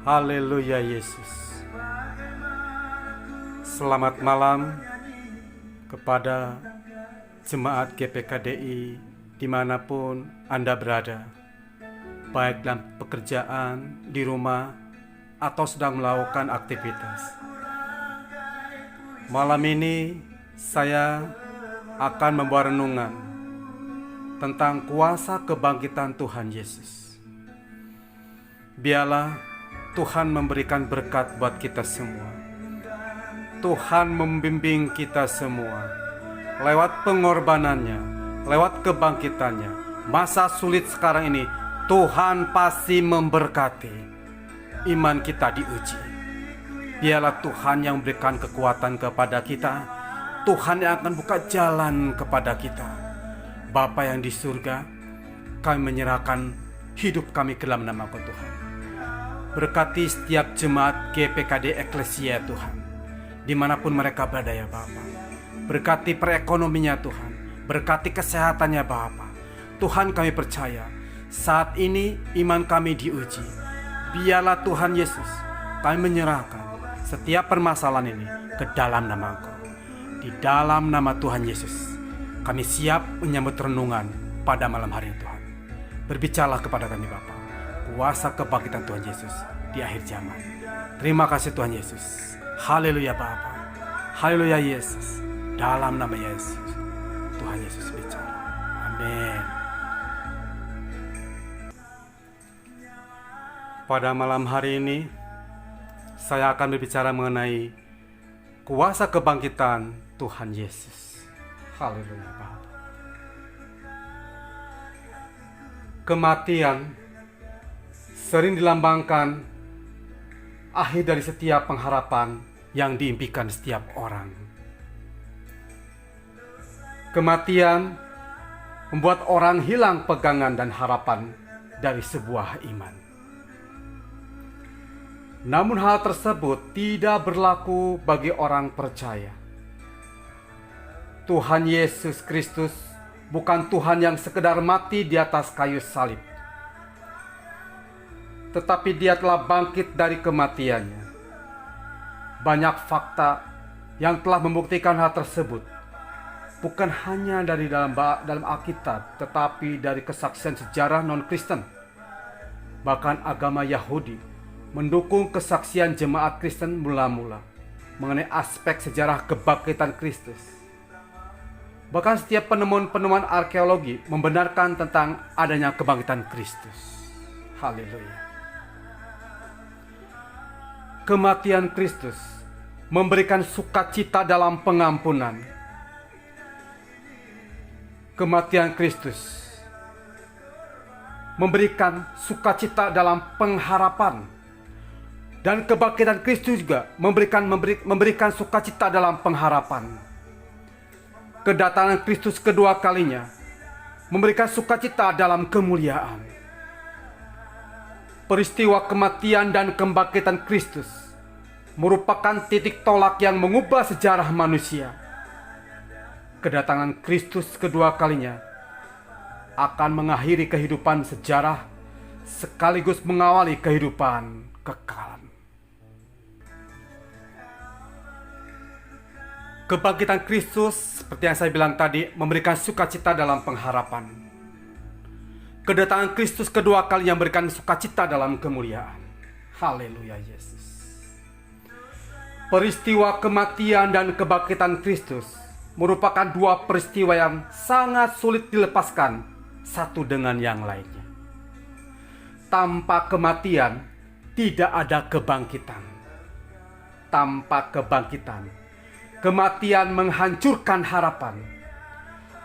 Haleluya Yesus. Selamat malam kepada jemaat GPKDI dimanapun Anda berada, baik dalam pekerjaan, di rumah, atau sedang melakukan aktivitas. Malam ini saya akan membawa renungan tentang kuasa kebangkitan Tuhan Yesus. Biarlah Tuhan memberikan berkat buat kita semua. Tuhan membimbing kita semua lewat pengorbanannya, lewat kebangkitannya. Masa sulit sekarang ini Tuhan pasti memberkati. Iman kita diuji. Biarlah Tuhan yang memberikan kekuatan kepada kita. Tuhan yang akan buka jalan kepada kita. Bapa yang di surga, kami menyerahkan hidup kami ke dalam nama-Mu Tuhan. Berkati setiap jemaat GPKD Eklesia Tuhan, dimanapun mereka berada ya Bapa. Berkati perekonominya Tuhan, berkati kesehatannya Bapa. Tuhan, kami percaya saat ini iman kami diuji. Biarlah Tuhan Yesus, kami menyerahkan setiap permasalahan ini ke dalam nama Engkau. Di dalam nama Tuhan Yesus, kami siap menyambut renungan pada malam hari Tuhan. Berbicaralah kepada kami Bapa, kuasa kebangkitan Tuhan Yesus di akhir zaman. Terima kasih Tuhan Yesus. Haleluya Bapa. Haleluya Yesus. Dalam nama Yesus, Tuhan Yesus bicara. Amin. Pada malam hari ini, saya akan berbicara mengenai kuasa kebangkitan Tuhan Yesus. Haleluya Bapa. Kematian sering dilambangkan akhir dari setiap pengharapan yang diimpikan setiap orang. Kematian membuat orang hilang pegangan dan harapan dari sebuah iman. Namun hal tersebut tidak berlaku bagi orang percaya. Tuhan Yesus Kristus bukan Tuhan yang sekedar mati di atas kayu salib, tetapi Dia telah bangkit dari kematiannya. Banyak fakta yang telah membuktikan hal tersebut, bukan hanya dari dalam Alkitab, tetapi dari kesaksian sejarah non-Kristen. Bahkan agama Yahudi mendukung kesaksian jemaat Kristen mula-mula mengenai aspek sejarah kebangkitan Kristus. Bahkan setiap penemuan-penemuan arkeologi membenarkan tentang adanya kebangkitan Kristus. Haleluya. Kematian Kristus memberikan sukacita dalam pengampunan. Kematian Kristus memberikan sukacita dalam pengharapan. Dan kebangkitan Kristus juga memberikan sukacita dalam pengharapan. Kedatangan Kristus kedua kalinya memberikan sukacita dalam kemuliaan. Peristiwa kematian dan kebangkitan Kristus merupakan titik tolak yang mengubah sejarah manusia. Kedatangan Kristus kedua kalinya akan mengakhiri kehidupan sejarah sekaligus mengawali kehidupan kekal. Kebangkitan Kristus, seperti yang saya bilang tadi, memberikan sukacita dalam pengharapan. Kedatangan Kristus kedua kali yang memberikan sukacita dalam kemuliaan. Haleluya Yesus. Peristiwa kematian dan kebangkitan Kristus merupakan dua peristiwa yang sangat sulit dilepaskan satu dengan yang lainnya. Tanpa kematian tidak ada kebangkitan. Tanpa kebangkitan, kematian menghancurkan harapan.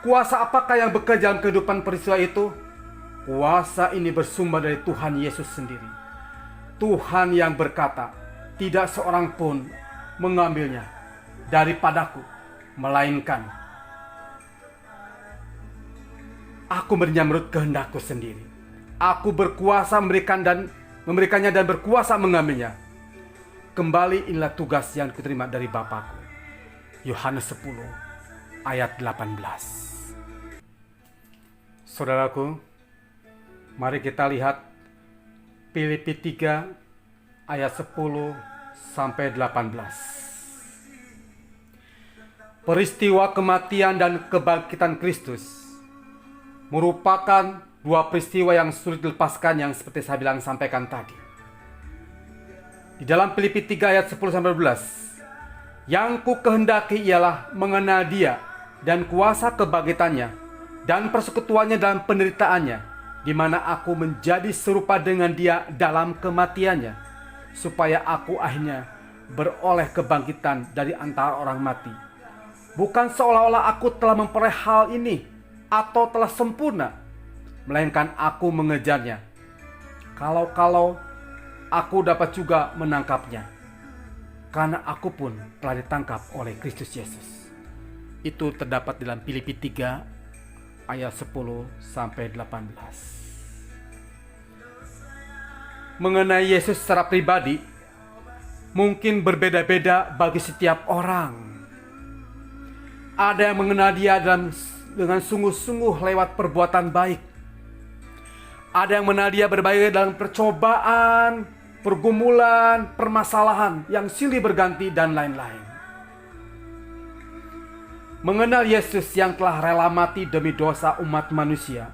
Kuasa apakah yang bekerja dalam kehidupan peristiwa itu? Kuasa ini bersumber dari Tuhan Yesus sendiri. Tuhan yang berkata, tidak seorang pun mengambilnya daripadaku, melainkan aku memberinya menurut kehendakku sendiri. Aku berkuasa memberikannya dan berkuasa mengambilnya. Kembali inilah tugas yang kuterima dari Bapakku. Yohanes 10 ayat 18. Saudaraku, mari kita lihat Filipi 3 ayat 10 sampai 18. Peristiwa kematian dan kebangkitan Kristus merupakan dua peristiwa yang sulit dilepaskan, yang seperti saya sampaikan tadi. Di dalam Filipi 3 ayat 10 sampai 12, yang ku kehendaki ialah mengenal Dia dan kuasa kebangkitannya dan persekutuannya dalam penderitaannya, di mana aku menjadi serupa dengan Dia dalam kematiannya, supaya aku akhirnya beroleh kebangkitan dari antara orang mati. Bukan seolah-olah aku telah memperoleh hal ini atau telah sempurna, melainkan aku mengejarnya. Kalau aku dapat juga menangkapnya, karena aku pun telah ditangkap oleh Kristus Yesus. Itu terdapat dalam Filipi 3 ayat 10 sampai 18. Mengenai Yesus secara pribadi mungkin berbeda-beda bagi setiap orang. Ada yang mengenal Dia dengan sungguh-sungguh lewat perbuatan baik. Ada yang mengenal Dia berbaik dalam percobaan, pergumulan, permasalahan yang silih berganti dan lain-lain. Mengenal Yesus yang telah rela mati demi dosa umat manusia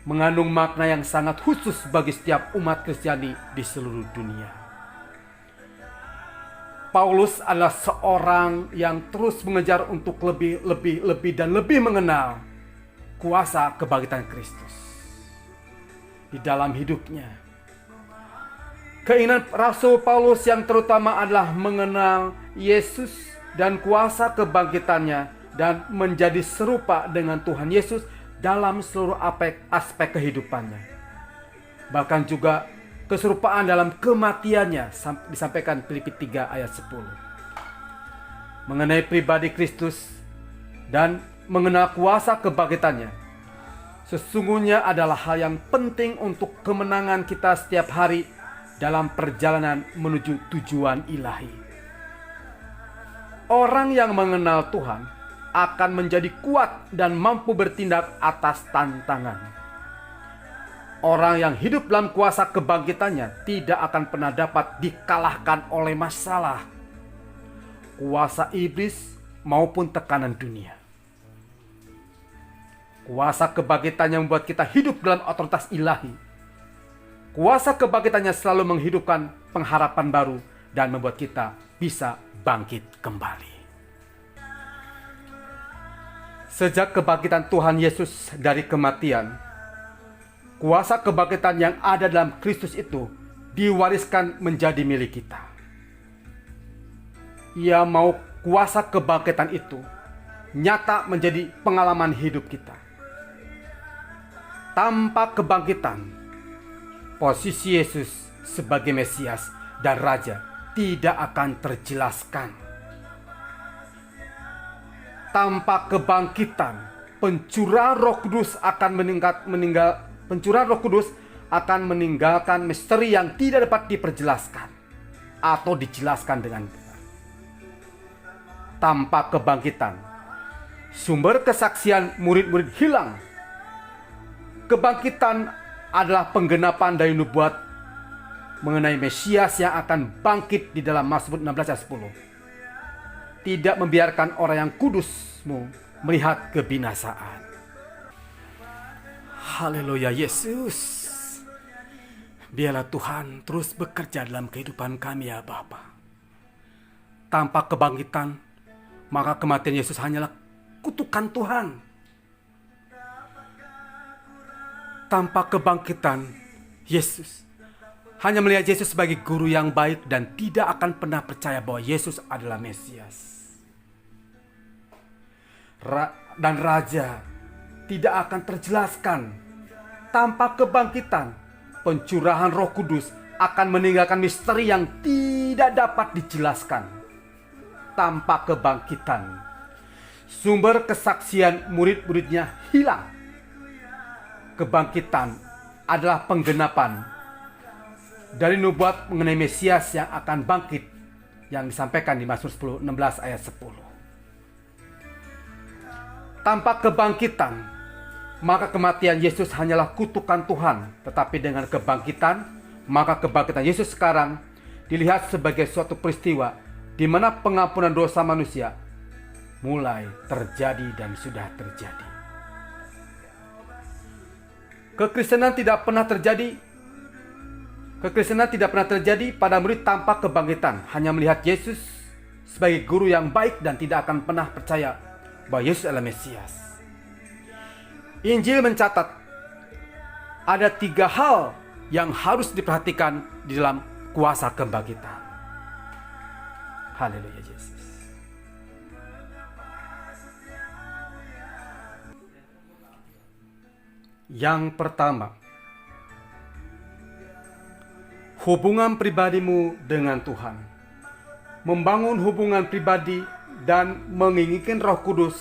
mengandung makna yang sangat khusus bagi setiap umat Kristiani di seluruh dunia. Paulus adalah seorang yang terus mengejar untuk lebih dan lebih mengenal kuasa kebangkitan Kristus di dalam hidupnya. Keinginan Rasul Paulus yang terutama adalah mengenal Yesus dan kuasa kebangkitannya dan menjadi serupa dengan Tuhan Yesus dalam seluruh aspek kehidupannya. Bahkan juga keserupaan dalam kematiannya disampaikan Filipi 3 ayat 10. Mengenai pribadi Kristus dan mengenal kuasa kebangkitannya sesungguhnya adalah hal yang penting untuk kemenangan kita setiap hari dalam perjalanan menuju tujuan ilahi. Orang yang mengenal Tuhan akan menjadi kuat dan mampu bertindak atas tantangan. Orang yang hidup dalam kuasa kebangkitannya tidak akan pernah dapat dikalahkan oleh masalah, kuasa iblis maupun tekanan dunia. Kuasa kebangkitannya membuat kita hidup dalam otoritas ilahi. Kuasa kebangkitannya selalu menghidupkan pengharapan baru dan membuat kita bisa bangkit kembali. Sejak kebangkitan Tuhan Yesus dari kematian, kuasa kebangkitan yang ada dalam Kristus itu diwariskan menjadi milik kita. Ia mau kuasa kebangkitan itu nyata menjadi pengalaman hidup kita. Tanpa kebangkitan, posisi Yesus sebagai Mesias dan Raja tidak akan terjelaskan. Tanpa kebangkitan, pencurahan Roh Kudus akan pencurahan Roh Kudus akan meninggalkan misteri yang tidak dapat diperjelaskan atau dijelaskan dengan benar. Tanpa kebangkitan, sumber kesaksian murid-murid hilang. Kebangkitan adalah penggenapan dari nubuat mengenai Mesias yang akan bangkit di dalam Mazmur 16 ayat 10. Tidak membiarkan orang yang kudusmu melihat kebinasaan. Haleluya Yesus. Biarlah Tuhan terus bekerja dalam kehidupan kami ya Bapa. Tanpa kebangkitan, maka kematian Yesus hanyalah kutukan Tuhan. Tanpa kebangkitan, Yesus hanya melihat Yesus sebagai guru yang baik dan tidak akan pernah percaya bahwa Yesus adalah Mesias. Dan Raja tidak akan terjelaskan. Tanpa kebangkitan, pencurahan Roh Kudus akan meninggalkan misteri yang tidak dapat dijelaskan. Tanpa kebangkitan, sumber kesaksian murid-muridnya hilang. Kebangkitan adalah penggenapan dari nubuat mengenai Mesias yang akan bangkit yang disampaikan di Mazmur 16 ayat 10. Tanpa kebangkitan, maka kematian Yesus hanyalah kutukan Tuhan. Tetapi dengan kebangkitan, maka kebangkitan Yesus sekarang dilihat sebagai suatu peristiwa di mana pengampunan dosa manusia mulai terjadi dan sudah terjadi. Kekristenan tidak pernah terjadi pada murid tanpa kebangkitan, hanya melihat Yesus sebagai guru yang baik dan tidak akan pernah percaya bahwa Yesus adalah Mesias. Injil mencatat ada 3 hal yang harus diperhatikan di dalam kuasa kebangkitan. Haleluya Yesus. Yang pertama, hubungan pribadimu dengan Tuhan. Membangun hubungan pribadi dan menginginkan Roh Kudus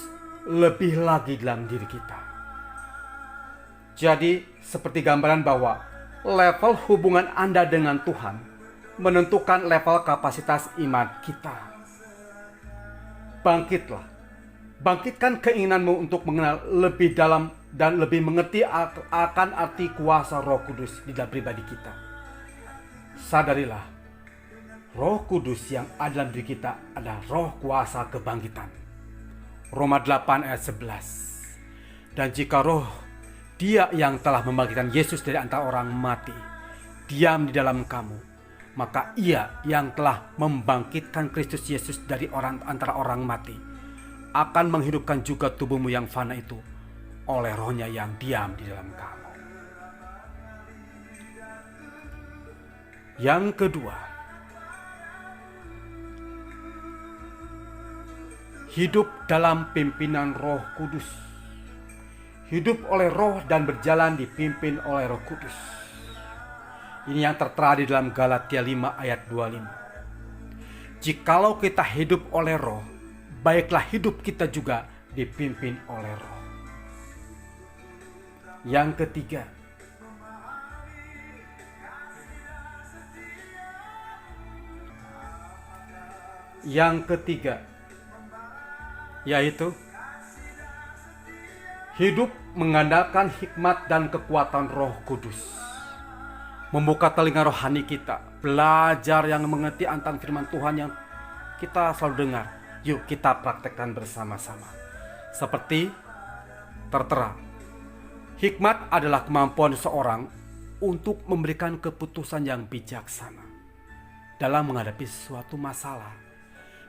lebih lagi dalam diri kita. Jadi, seperti gambaran bahwa level hubungan Anda dengan Tuhan menentukan level kapasitas iman kita. Bangkitlah. Bangkitkan keinginanmu untuk mengenal lebih dalam dan lebih mengerti akan arti kuasa Roh Kudus di dalam pribadi kita. Sadarilah, Roh Kudus yang ada dalam diri kita adalah roh kuasa kebangkitan. Roma 8 ayat 11. Dan jika roh Dia yang telah membangkitkan Yesus dari antara orang mati diam di dalam kamu, maka Ia yang telah membangkitkan Kristus Yesus dari antara orang mati akan menghidupkan juga tubuhmu yang fana itu oleh Roh-Nya yang diam di dalam kamu. Yang kedua, hidup dalam pimpinan Roh Kudus. Hidup oleh Roh dan berjalan dipimpin oleh Roh Kudus. Ini yang tertera di dalam Galatia 5 ayat 25. Jikalau kita hidup oleh Roh, baiklah hidup kita juga dipimpin oleh Roh. Yang ketiga, yaitu hidup mengandalkan hikmat dan kekuatan Roh Kudus. Membuka telinga rohani kita, belajar yang mengerti antara firman Tuhan yang kita selalu dengar. Yuk kita praktekkan bersama-sama. Seperti tertera, hikmat adalah kemampuan seorang untuk memberikan keputusan yang bijaksana dalam menghadapi suatu masalah.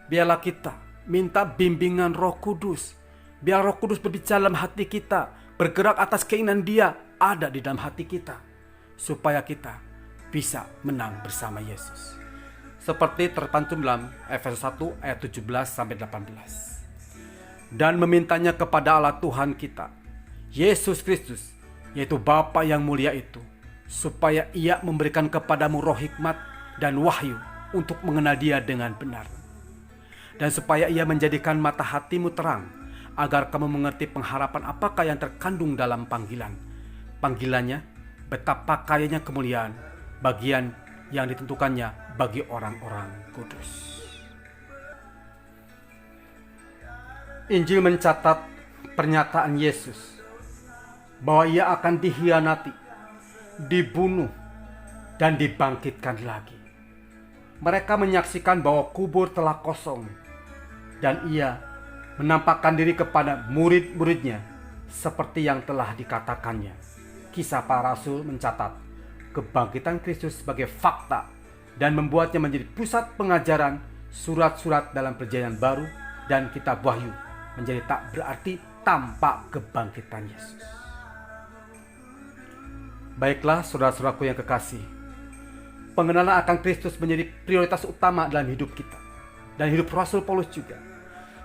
Biarlah kita minta bimbingan Roh Kudus. Biar Roh Kudus berbicara dalam hati kita, bergerak atas keinginan Dia ada di dalam hati kita, supaya kita bisa menang bersama Yesus. Seperti tercantum dalam Efesus 1 ayat 17-18. Dan memintanya kepada Allah Tuhan kita, Yesus Kristus, yaitu Bapa yang mulia itu, supaya Ia memberikan kepadamu roh hikmat dan wahyu untuk mengenal Dia dengan benar. Dan supaya Ia menjadikan mata hatimu terang, agar kamu mengerti pengharapan apakah yang terkandung dalam panggilannya, betapa kayanya kemuliaan bagian yang ditentukannya bagi orang-orang kudus. Injil mencatat pernyataan Yesus bahwa Ia akan dikhianati, dibunuh, dan dibangkitkan lagi. Mereka menyaksikan bahwa kubur telah kosong, dan Ia menampakkan diri kepada murid-muridnya seperti yang telah dikatakannya. Kisah Para Rasul mencatat kebangkitan Kristus sebagai fakta dan membuatnya menjadi pusat pengajaran surat-surat dalam Perjanjian Baru, dan kitab Wahyu menjadi tak berarti tanpa kebangkitan Yesus. Baiklah saudara-saudaraku yang kekasih, pengenalan akan Kristus menjadi prioritas utama dalam hidup kita dan hidup Rasul Paulus juga,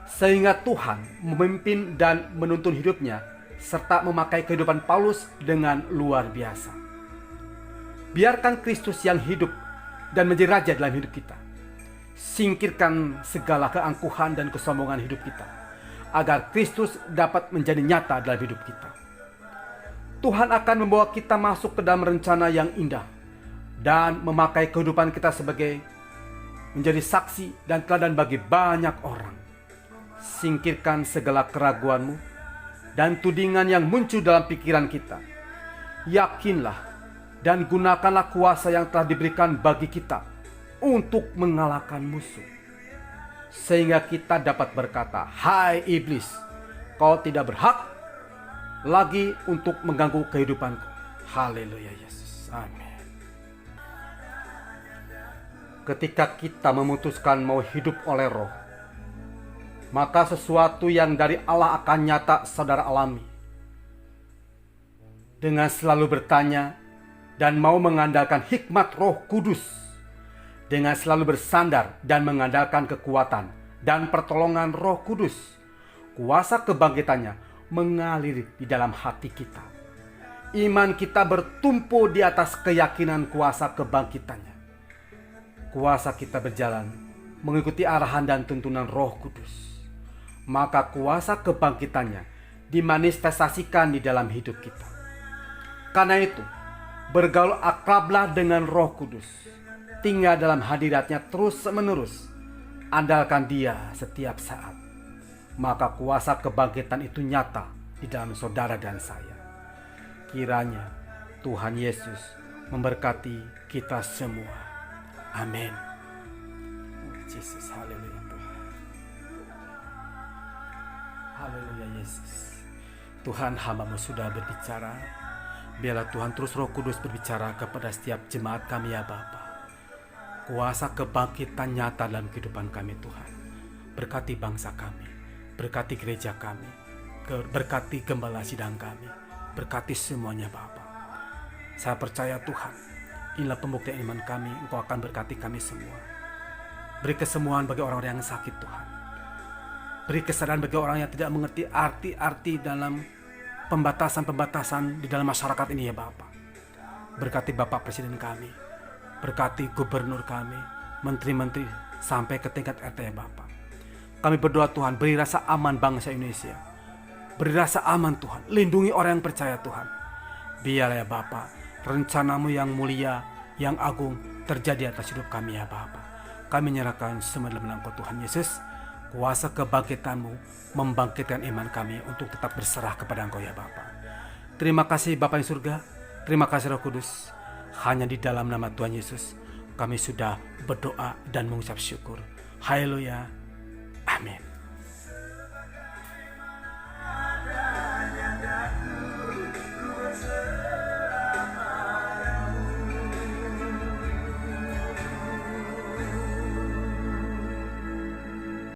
sehingga Tuhan memimpin dan menuntun hidupnya serta memakai kehidupan Paulus dengan luar biasa. Biarkan Kristus yang hidup dan menjadi raja dalam hidup kita. Singkirkan segala keangkuhan dan kesombongan hidup kita, agar Kristus dapat menjadi nyata dalam hidup kita. Tuhan akan membawa kita masuk ke dalam rencana yang indah dan memakai kehidupan kita sebagai menjadi saksi dan teladan bagi banyak orang. Singkirkan segala keraguanmu dan tudingan yang muncul dalam pikiran kita. Yakinlah dan gunakanlah kuasa yang telah diberikan bagi kita untuk mengalahkan musuh. Sehingga kita dapat berkata, "Hai iblis, kau tidak berhak lagi untuk mengganggu kehidupanku." Haleluya Yesus. Amin. Ketika kita memutuskan mau hidup oleh Roh, maka sesuatu yang dari Allah akan nyata saudara alami. Dengan selalu bertanya dan mau mengandalkan hikmat Roh Kudus, dengan selalu bersandar dan mengandalkan kekuatan dan pertolongan Roh Kudus, kuasa kebangkitannya mengalir di dalam hati kita. Iman kita bertumpu di atas keyakinan kuasa kebangkitannya. Kuasa kita berjalan mengikuti arahan dan tuntunan Roh Kudus. Maka kuasa kebangkitannya dimanifestasikan di dalam hidup kita. Karena itu, bergaul akrablah dengan Roh Kudus. Tinggal dalam hadiratnya terus menerus. Andalkan Dia setiap saat. Maka kuasa kebangkitan itu nyata di dalam saudara dan saya. Kiranya Tuhan Yesus memberkati kita semua. Amin. Yesus, haleluya Tuhan. Haleluya Yesus. Tuhan, hamba-Mu sudah berbicara. Biarlah Tuhan terus Roh Kudus berbicara kepada setiap jemaat kami ya Bapa. Kuasa kebangkitan nyata dalam kehidupan kami Tuhan. Berkati bangsa kami, berkati gereja kami, berkati gembala sidang kami. Berkati semuanya Bapa. Saya percaya Tuhan, inilah pembuktian iman kami. Engkau akan berkati kami semua. Beri kesembuhan bagi orang-orang yang sakit Tuhan. Beri kesadaran bagi orang yang tidak mengerti arti-arti dalam pembatasan-pembatasan di dalam masyarakat ini ya Bapa. Berkati Bapak Presiden kami, berkati gubernur kami, menteri-menteri sampai ke tingkat RT ya Bapa. Kami berdoa Tuhan, beri rasa aman bangsa Indonesia. Beri rasa aman Tuhan, lindungi orang yang percaya Tuhan. Biarlah ya Bapa, rencana-Mu yang mulia, yang agung terjadi atas hidup kami ya Bapa. Kami menyerahkan semua dalam nama Tuhan Yesus. Kuasa kebangkitan-Mu membangkitkan iman kami untuk tetap berserah kepada Engkau ya Bapa. Terima kasih Bapa di surga, terima kasih Roh Kudus. Hanya di dalam nama Tuhan Yesus kami sudah berdoa dan mengucap syukur. Haleluya. Amin.